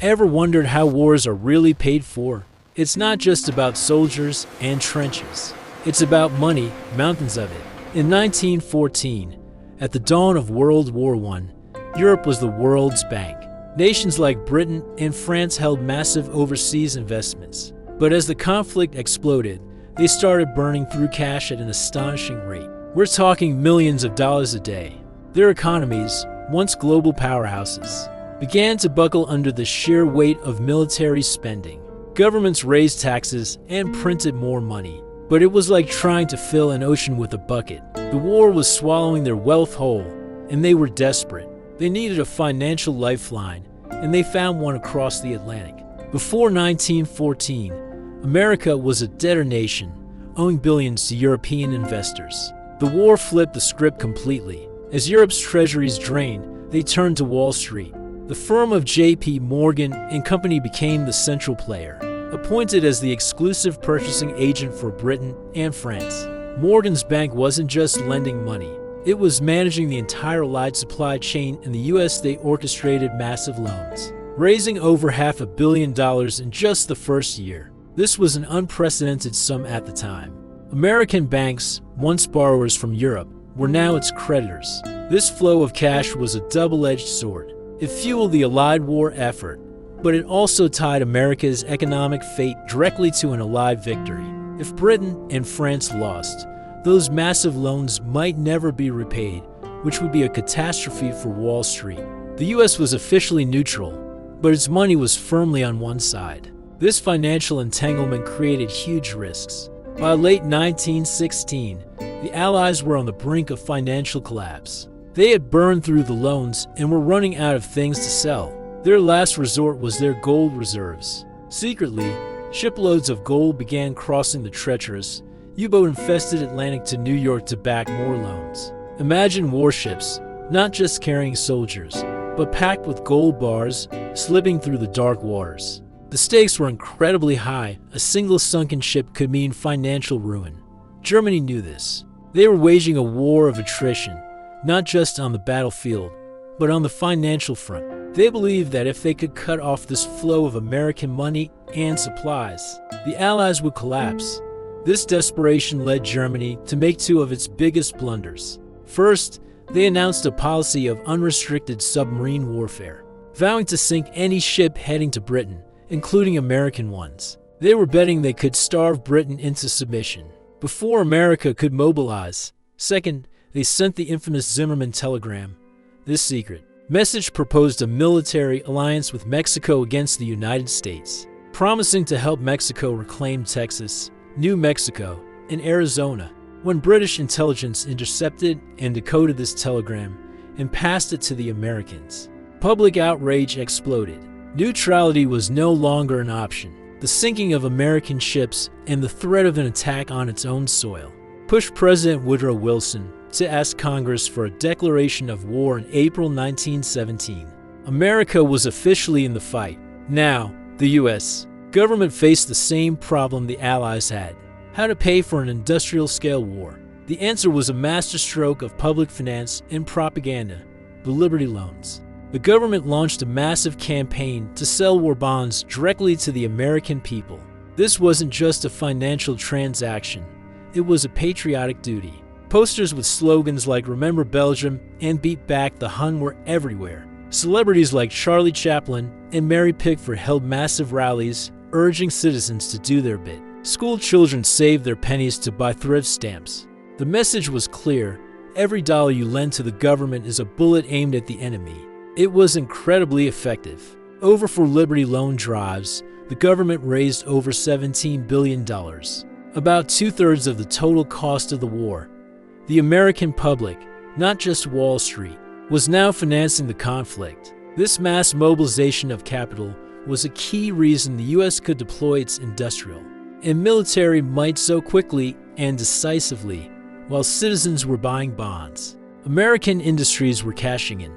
Ever wondered how wars are really paid for? It's not just about soldiers and trenches. It's about money, mountains of it. In 1914, at the dawn of World War I, Europe was the world's bank. Nations like Britain and France held massive overseas investments. But as the conflict exploded, they started burning through cash at an astonishing rate. We're talking millions of dollars a day. Their economies, once global powerhouses, began to buckle under the sheer weight of military spending. Governments raised taxes and printed more money, but it was like trying to fill an ocean with a bucket. The war was swallowing their wealth whole, and they were desperate. They needed a financial lifeline, and they found one across the Atlantic. Before 1914, America was a debtor nation, owing billions to European investors. The war flipped the script completely. As Europe's treasuries drained, they turned to Wall Street. The firm of J.P. Morgan and Company became the central player, appointed as the exclusive purchasing agent for Britain and France. Morgan's bank wasn't just lending money. It was managing the entire Allied supply chain. In the U.S., they orchestrated massive loans, raising over $500 million in just the first year. This was an unprecedented sum at the time. American banks, once borrowers from Europe, were now its creditors. This flow of cash was a double-edged sword. It fueled the Allied war effort, but it also tied America's economic fate directly to an Allied victory. If Britain and France lost, those massive loans might never be repaid, which would be a catastrophe for Wall Street. The U.S. was officially neutral, but its money was firmly on one side. This financial entanglement created huge risks. By late 1916, the Allies were on the brink of financial collapse. They had burned through the loans and were running out of things to sell. Their last resort was their gold reserves. Secretly, shiploads of gold began crossing the treacherous, U-boat-infested Atlantic to New York to back more loans. Imagine warships, not just carrying soldiers, but packed with gold bars, slipping through the dark waters. The stakes were incredibly high. A single sunken ship could mean financial ruin. Germany knew this. They were waging a war of attrition, not just on the battlefield, but on the financial front. They believed that if they could cut off this flow of American money and supplies, the Allies would collapse. This desperation led Germany to make two of its biggest blunders. First, they announced a policy of unrestricted submarine warfare, vowing to sink any ship heading to Britain, including American ones. They were betting they could starve Britain into submission before America could mobilize. Second, they sent the infamous Zimmerman telegram. This secret message proposed a military alliance with Mexico against the United States, promising to help Mexico reclaim Texas, New Mexico, and Arizona. When British intelligence intercepted and decoded this telegram and passed it to the Americans, public outrage exploded. Neutrality was no longer an option. The sinking of American ships and the threat of an attack on its own soil pushed President Woodrow Wilson to ask Congress for a declaration of war in April 1917. America was officially in the fight. Now, the U.S. government faced the same problem the Allies had: how to pay for an industrial-scale war. The answer was a masterstroke of public finance and propaganda: the Liberty Loans. The government launched a massive campaign to sell war bonds directly to the American people. This wasn't just a financial transaction, it was a patriotic duty. Posters with slogans like "Remember Belgium" and "Beat Back the Hun" were everywhere. Celebrities like Charlie Chaplin and Mary Pickford held massive rallies, urging citizens to do their bit. School children saved their pennies to buy thrift stamps. The message was clear: every dollar you lend to the government is a bullet aimed at the enemy. It was incredibly effective. Over for Liberty Loan drives, the government raised over $17 billion, about two-thirds of the total cost of the war. The American public, not just Wall Street, was now financing the conflict. This mass mobilization of capital was a key reason the U.S. could deploy its industrial and military might so quickly and decisively, while citizens were buying bonds. American industries were cashing in.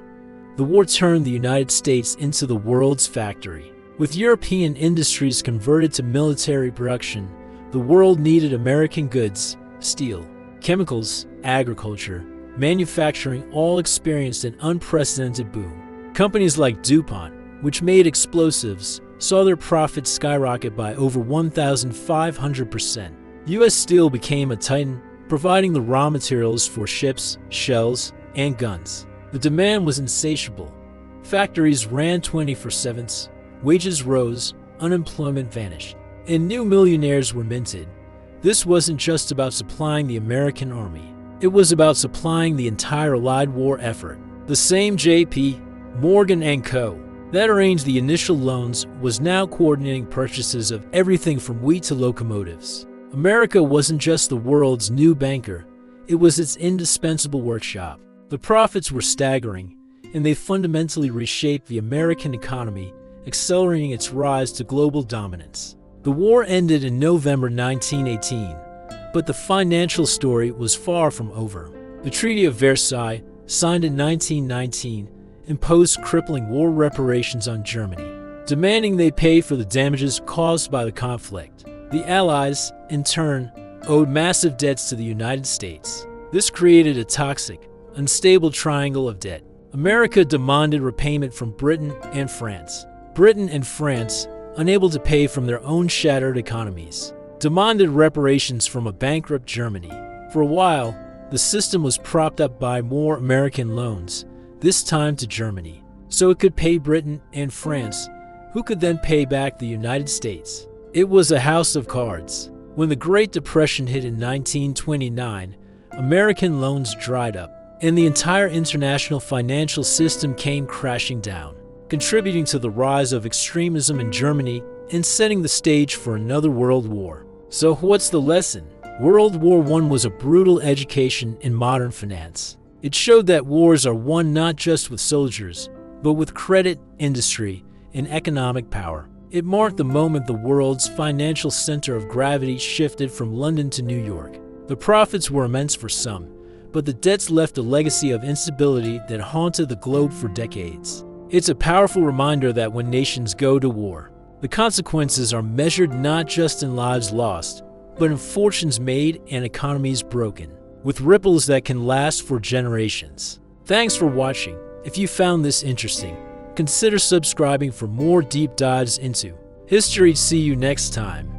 The war turned the United States into the world's factory. With European industries converted to military production, the world needed American goods: steel, chemicals, agriculture, manufacturing all experienced an unprecedented boom. Companies like DuPont, which made explosives, saw their profits skyrocket by over 1,500%. U.S. Steel became a titan, providing the raw materials for ships, shells, and guns. The demand was insatiable. Factories ran 24/7, wages rose, unemployment vanished, and new millionaires were minted. This wasn't just about supplying the American army. It was about supplying the entire Allied war effort. The same J.P. Morgan & Co. that arranged the initial loans was now coordinating purchases of everything from wheat to locomotives. America wasn't just the world's new banker, it was its indispensable workshop. The profits were staggering, and they fundamentally reshaped the American economy, accelerating its rise to global dominance. The war ended in November 1918, but the financial story was far from over. The Treaty of Versailles, signed in 1919, imposed crippling war reparations on Germany, demanding they pay for the damages caused by the conflict. The Allies, in turn, owed massive debts to the United States. This created a toxic, unstable triangle of debt. America demanded repayment from Britain and France. Britain and France, unable to pay from their own shattered economies, demanded reparations from a bankrupt Germany. For a while, the system was propped up by more American loans, this time to Germany, so it could pay Britain and France, who could then pay back the United States. It was a house of cards. When the Great Depression hit in 1929, American loans dried up, and the entire international financial system came crashing down, contributing to the rise of extremism in Germany and setting the stage for another world war. So what's the lesson? World War I was a brutal education in modern finance. It showed that wars are won not just with soldiers, but with credit, industry, and economic power. It marked the moment the world's financial center of gravity shifted from London to New York. The profits were immense for some, but the debts left a legacy of instability that haunted the globe for decades. It's a powerful reminder that when nations go to war, the consequences are measured not just in lives lost, but in fortunes made and economies broken, with ripples that can last for generations. Thanks for watching. If you found this interesting, consider subscribing for more deep dives into history. See you next time.